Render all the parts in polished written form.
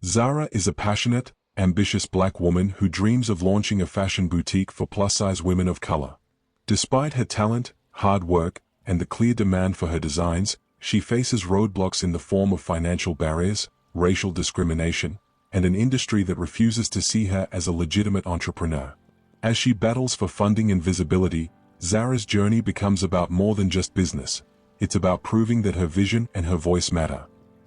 Zara is a passionate, ambitious black woman who dreams of launching a fashion boutique for plus-size women of color. Despite her talent, hard work, and the clear demand for her designs, she faces roadblocks in the form of financial barriers, racial discrimination, and an industry that refuses to see her as a legitimate entrepreneur. As she battles for funding and visibility, Zara's journey becomes about more than just business. It's about proving that her vision and her voice matter.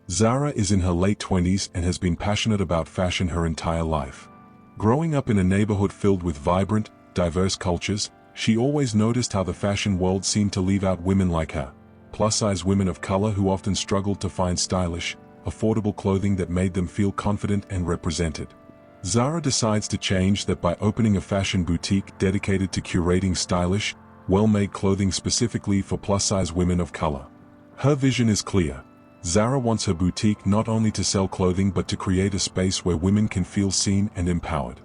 Zara is in her late 20s and has been passionate about fashion her entire life. Growing up in a neighborhood filled with vibrant, diverse cultures, she always noticed how the fashion world seemed to leave out women like her, plus-size women of color who often struggled to find stylish, affordable clothing that made them feel confident and represented. Zara decides to change that by opening a fashion boutique dedicated to curating stylish, well-made clothing specifically for plus-size women of color. Her vision is clear. Zara wants her boutique not only to sell clothing but to create a space where women can feel seen and empowered.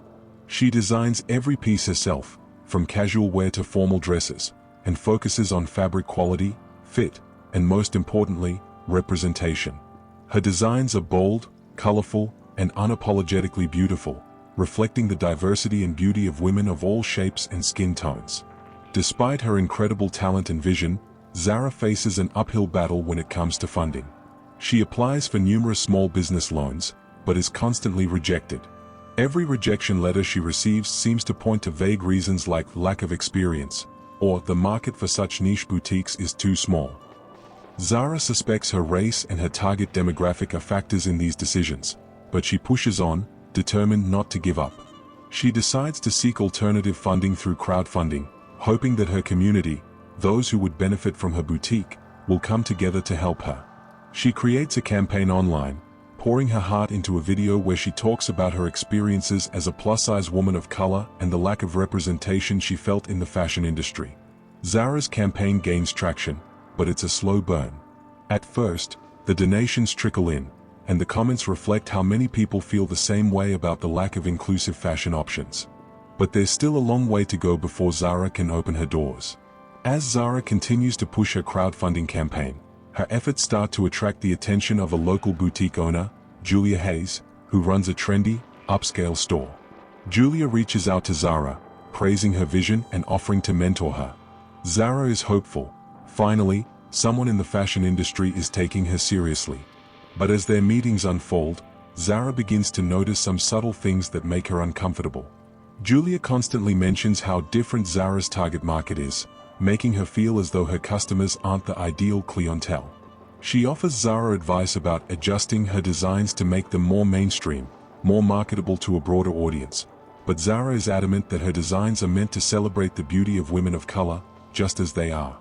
She designs every piece herself, from casual wear to formal dresses, and focuses on fabric quality, fit, and most importantly, representation. Her designs are bold, colorful, and unapologetically beautiful, reflecting the diversity and beauty of women of all shapes and skin tones. Despite her incredible talent and vision, Zara faces an uphill battle when it comes to funding. She applies for numerous small business loans, but is constantly rejected. Every rejection letter she receives seems to point to vague reasons like lack of experience, or the market for such niche boutiques is too small. Zara suspects her race and her target demographic are factors in these decisions, but she pushes on, determined not to give up. She decides to seek alternative funding through crowdfunding, hoping that her community, those who would benefit from her boutique, will come together to help her. She creates a campaign online, pouring her heart into a video where she talks about her experiences as a plus-size woman of color and the lack of representation she felt in the fashion industry. Zara's campaign gains traction, but it's a slow burn. At first, the donations trickle in, and the comments reflect how many people feel the same way about the lack of inclusive fashion options. But there's still a long way to go before Zara can open her doors. As Zara continues to push her crowdfunding campaign, her efforts start to attract the attention of a local boutique owner, Julia Hayes, who runs a trendy, upscale store. Julia reaches out to Zara, praising her vision and offering to mentor her. Zara is hopeful. Finally, someone in the fashion industry is taking her seriously. But as their meetings unfold, Zara begins to notice some subtle things that make her uncomfortable. Julia constantly mentions how different Zara's target market is, making her feel as though her customers aren't the ideal clientele. She offers Zara advice about adjusting her designs to make them more mainstream, more marketable to a broader audience. But Zara is adamant that her designs are meant to celebrate the beauty of women of color, just as they are.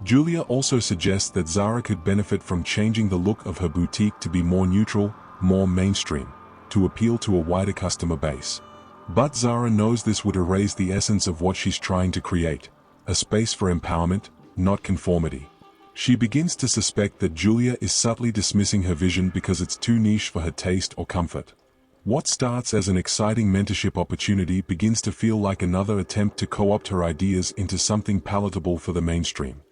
Julia also suggests that Zara could benefit from changing the look of her boutique to be more neutral, more mainstream, to appeal to a wider customer base. But Zara knows this would erase the essence of what she's trying to create, a space for empowerment, not conformity. She begins to suspect that Julia is subtly dismissing her vision because it's too niche for her taste or comfort. What starts as an exciting mentorship opportunity begins to feel like another attempt to co-opt her ideas into something palatable for the mainstream.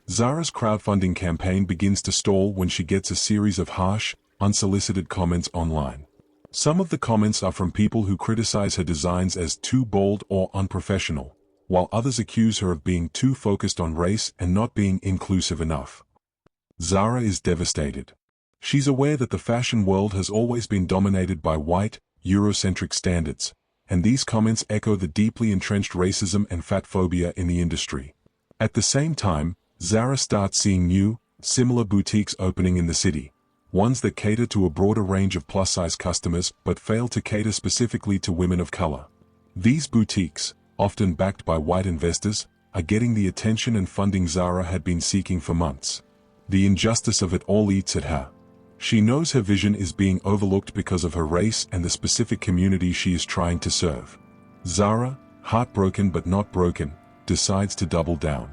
Zara's crowdfunding campaign begins to stall when she gets a series of harsh, unsolicited comments online. Some of the comments are from people who criticize her designs as too bold or unprofessional, while others accuse her of being too focused on race and not being inclusive enough. Zara is devastated. She's aware that the fashion world has always been dominated by white, Eurocentric standards, and these comments echo the deeply entrenched racism and fatphobia in the industry. At the same time, Zara starts seeing new, similar boutiques opening in the city, ones that cater to a broader range of plus-size customers but fail to cater specifically to women of color. These boutiques, often backed by white investors, are getting the attention and funding Zara had been seeking for months. The injustice of it all eats at her. She knows her vision is being overlooked because of her race and the specific community she is trying to serve. Zara, heartbroken but not broken, decides to double down.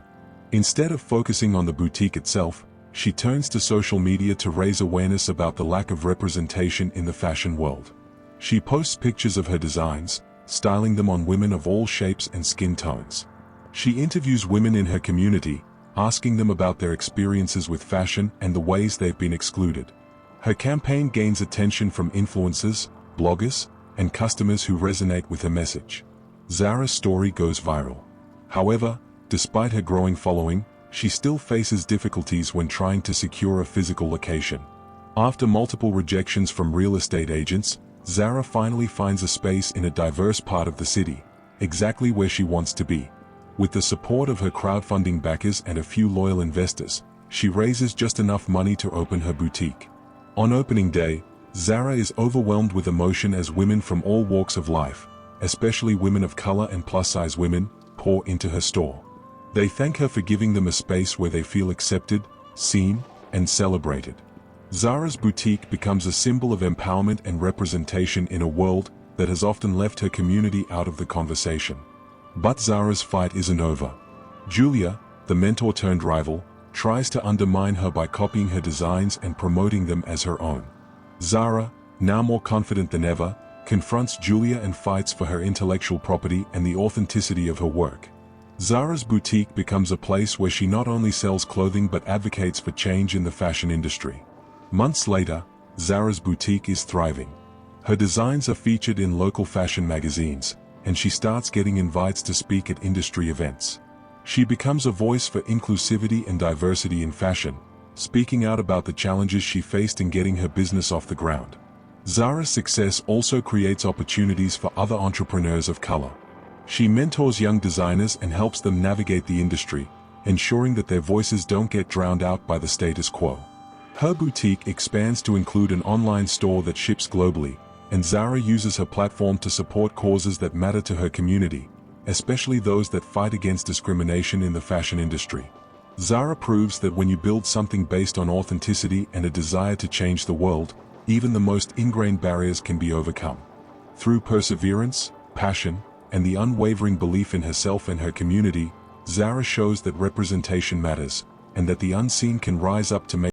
Instead of focusing on the boutique itself, she turns to social media to raise awareness about the lack of representation in the fashion world. She posts pictures of her designs, styling them on women of all shapes and skin tones. She interviews women in her community, asking them about their experiences with fashion and the ways they've been excluded. Her campaign gains attention from influencers, bloggers, and customers who resonate with her message. Zara's story goes viral. However, despite her growing following, she still faces difficulties when trying to secure a physical location. After multiple rejections from real estate agents, Zara finally finds a space in a diverse part of the city, exactly where she wants to be. With the support of her crowdfunding backers and a few loyal investors, she raises just enough money to open her boutique. On opening day, Zara is overwhelmed with emotion as women from all walks of life, especially women of color and plus-size women, pour into her store. They thank her for giving them a space where they feel accepted, seen, and celebrated. Zara's boutique becomes a symbol of empowerment and representation in a world that has often left her community out of the conversation. But Zara's fight isn't over. Julia, the mentor-turned-rival, tries to undermine her by copying her designs and promoting them as her own. Zara, now more confident than ever, confronts Julia and fights for her intellectual property and the authenticity of her work. Zara's boutique becomes a place where she not only sells clothing but advocates for change in the fashion industry. Months later, Zara's boutique is thriving. Her designs are featured in local fashion magazines, and she starts getting invites to speak at industry events. She becomes a voice for inclusivity and diversity in fashion, speaking out about the challenges she faced in getting her business off the ground. Zara's success also creates opportunities for other entrepreneurs of color. She mentors young designers and helps them navigate the industry, ensuring that their voices don't get drowned out by the status quo. Her boutique expands to include an online store that ships globally, and Zara uses her platform to support causes that matter to her community, especially those that fight against discrimination in the fashion industry. Zara proves that when you build something based on authenticity and a desire to change the world, even the most ingrained barriers can be overcome. Through perseverance, passion, and the unwavering belief in herself and her community, Zara shows that representation matters, and that the unseen can rise up to make